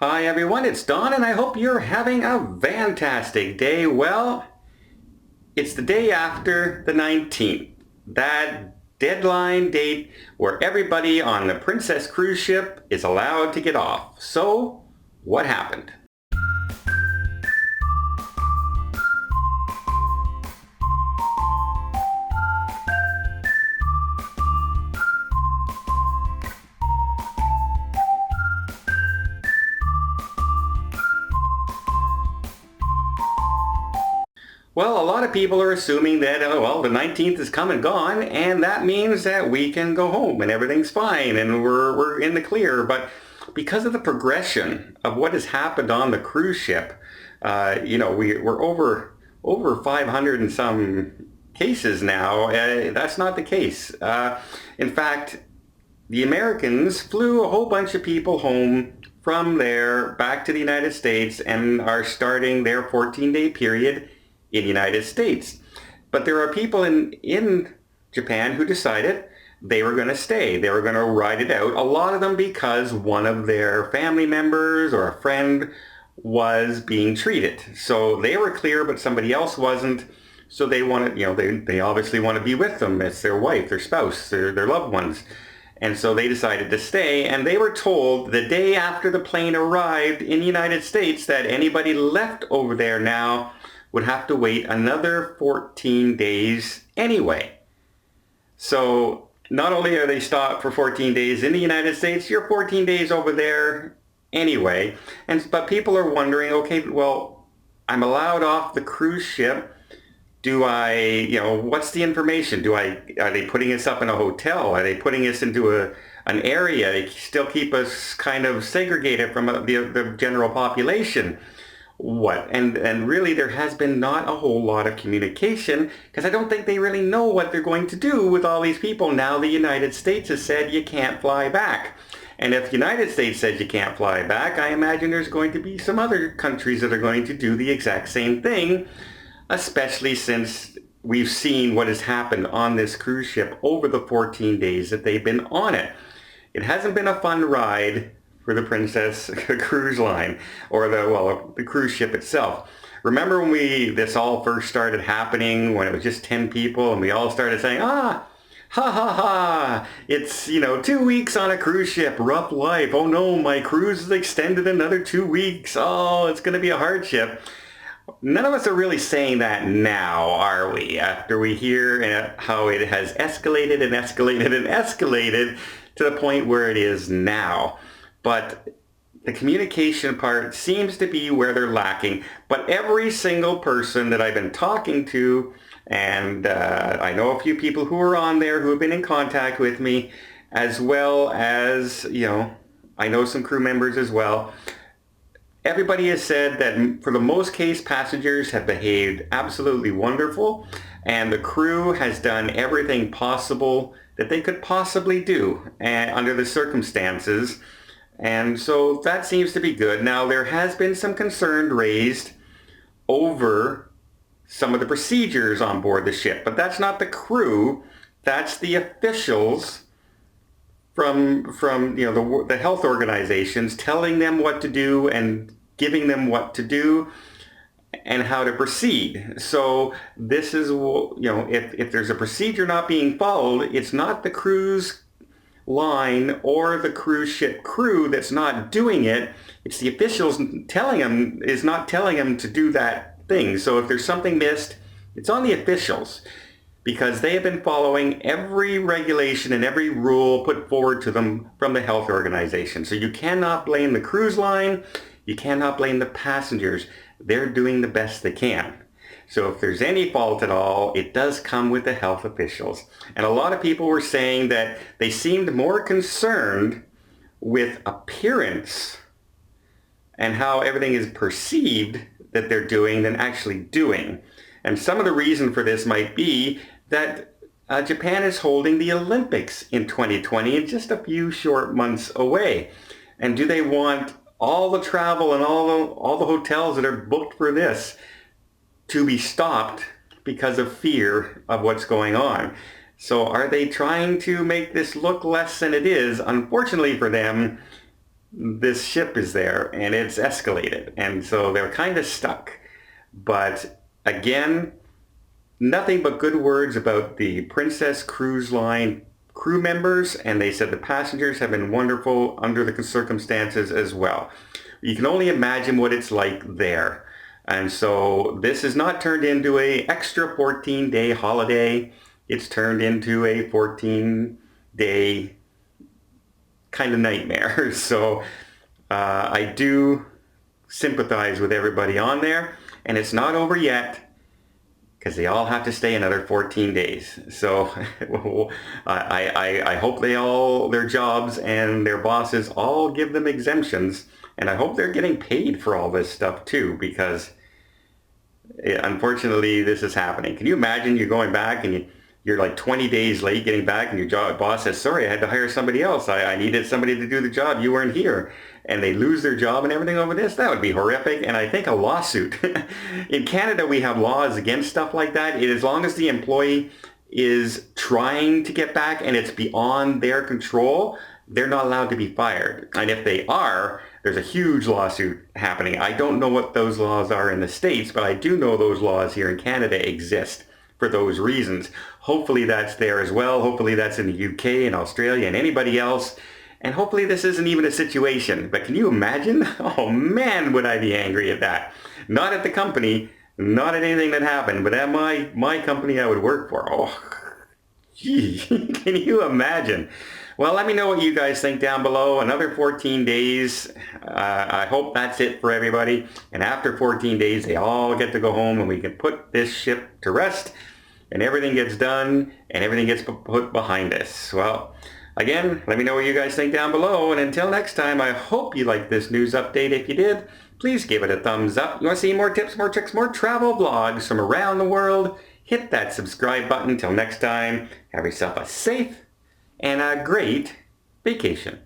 Hi everyone, it's Don and I hope you're having a fantastic day. Well, it's the day after the 19th, that deadline date where everybody on the Princess cruise ship is allowed to get off. So, what happened? Well, a lot of people are assuming that, oh, well, the 19th is come and gone, and that means that we can go home and everything's fine and we're in the clear. But because of the progression of what has happened on the cruise ship, we're over 500 and some cases now. That's not the case. In fact, the Americans flew a whole bunch of people home from there back to the United States and are starting their 14-day period in the United States. But there are people in Japan who decided they were going to stay. They were going to ride it out. A lot of them because one of their family members or a friend was being treated. So they were clear, but somebody else wasn't. So they wanted, they obviously want to be with them. It's their wife, their spouse, their loved ones. And so they decided to stay, and they were told the day after the plane arrived in the United States that anybody left over there now would have to wait another 14 days anyway. So not only are they stopped for 14 days in the United States, you're 14 days over there anyway. But people are wondering, okay, well, I'm allowed off the cruise ship. What's the information? Are they putting us up in a hotel? Are they putting us into an area? They still keep us kind of segregated from the general population. What? And really there has been not a whole lot of communication because I don't think they really know what they're going to do with all these people. Now the United States has said you can't fly back. And if the United States says you can't fly back, I imagine there's going to be some other countries that are going to do the exact same thing, especially since we've seen what has happened on this cruise ship over the 14 days that they've been on it. It hasn't been a fun ride for the Princess Cruise Line or the cruise ship itself. Remember when this all first started happening, when it was just 10 people and we all started saying, ha ha ha, it's 2 weeks on a cruise ship, rough life. Oh no, my cruise is extended another 2 weeks. Oh, it's going to be a hardship. None of us are really saying that now, are we? After we hear how it has escalated and escalated and escalated to the point where it is now. But the communication part seems to be where they're lacking. But every single person that I've been talking to, and I know a few people who are on there who have been in contact with me, as well as, I know some crew members as well. Everybody has said that for the most case, passengers have behaved absolutely wonderful, and the crew has done everything possible that they could possibly do under the circumstances. And so that seems to be good. Now, there has been some concern raised over some of the procedures on board the ship, but that's not the crew. That's the officials from the health organizations telling them what to do and giving them what to do and how to proceed. So this is, if there's a procedure not being followed, it's not the cruise line or the cruise ship crew that's not doing it. It's the officials not telling them to do that thing. So if there's something missed, it's on the officials because they have been following every regulation and every rule put forward to them from the health organization. So you cannot blame the cruise line. You cannot blame the passengers. They're doing the best they can. So if there's any fault at all, it does come with the health officials. And a lot of people were saying that they seemed more concerned with appearance and how everything is perceived that they're doing than actually doing. And some of the reason for this might be that Japan is holding the Olympics in 2020 and just a few short months away. And do they want all the travel and all the hotels that are booked for this to be stopped because of fear of what's going on? So are they trying to make this look less than it is? Unfortunately for them, this ship is there and it's escalated. And so they're kind of stuck. But again, nothing but good words about the Princess Cruise Line crew members, and they said the passengers have been wonderful under the circumstances as well. You can only imagine what it's like there. And so this is not turned into a extra 14-day holiday. It's turned into a 14-day kind of nightmare. So I do sympathize with everybody on there, and it's not over yet, because they all have to stay another 14 days. So I hope they all, their jobs and their bosses all give them exemptions. And I hope they're getting paid for all this stuff too, because unfortunately this is happening. Can you imagine you're going back and you're like 20 days late getting back, and your boss says, sorry, I had to hire somebody else. I needed somebody to do the job. You weren't here. And they lose their job and everything over this. That would be horrific. And I think a lawsuit. In Canada, we have laws against stuff like that. As long as the employee is trying to get back and it's beyond their control, they're not allowed to be fired. And if they are, there's a huge lawsuit happening. I don't know what those laws are in the States, but I do know those laws here in Canada exist for those reasons. Hopefully that's there as well. Hopefully that's in the UK and Australia and anybody else. And hopefully this isn't even a situation. But can you imagine? Oh man, would I be angry at that. Not at the company, not at anything that happened, but at my company I would work for. Oh, gee, can you imagine? Well, let me know what you guys think down below. Another 14 days. I hope that's it for everybody. And after 14 days, they all get to go home and we can put this ship to rest and everything gets done and everything gets put behind us. Well, again, let me know what you guys think down below. And until next time, I hope you liked this news update. If you did, please give it a thumbs up. You want to see more tips, more tricks, more travel vlogs from around the world? Hit that subscribe button. Until next time, have yourself a safe and a great vacation.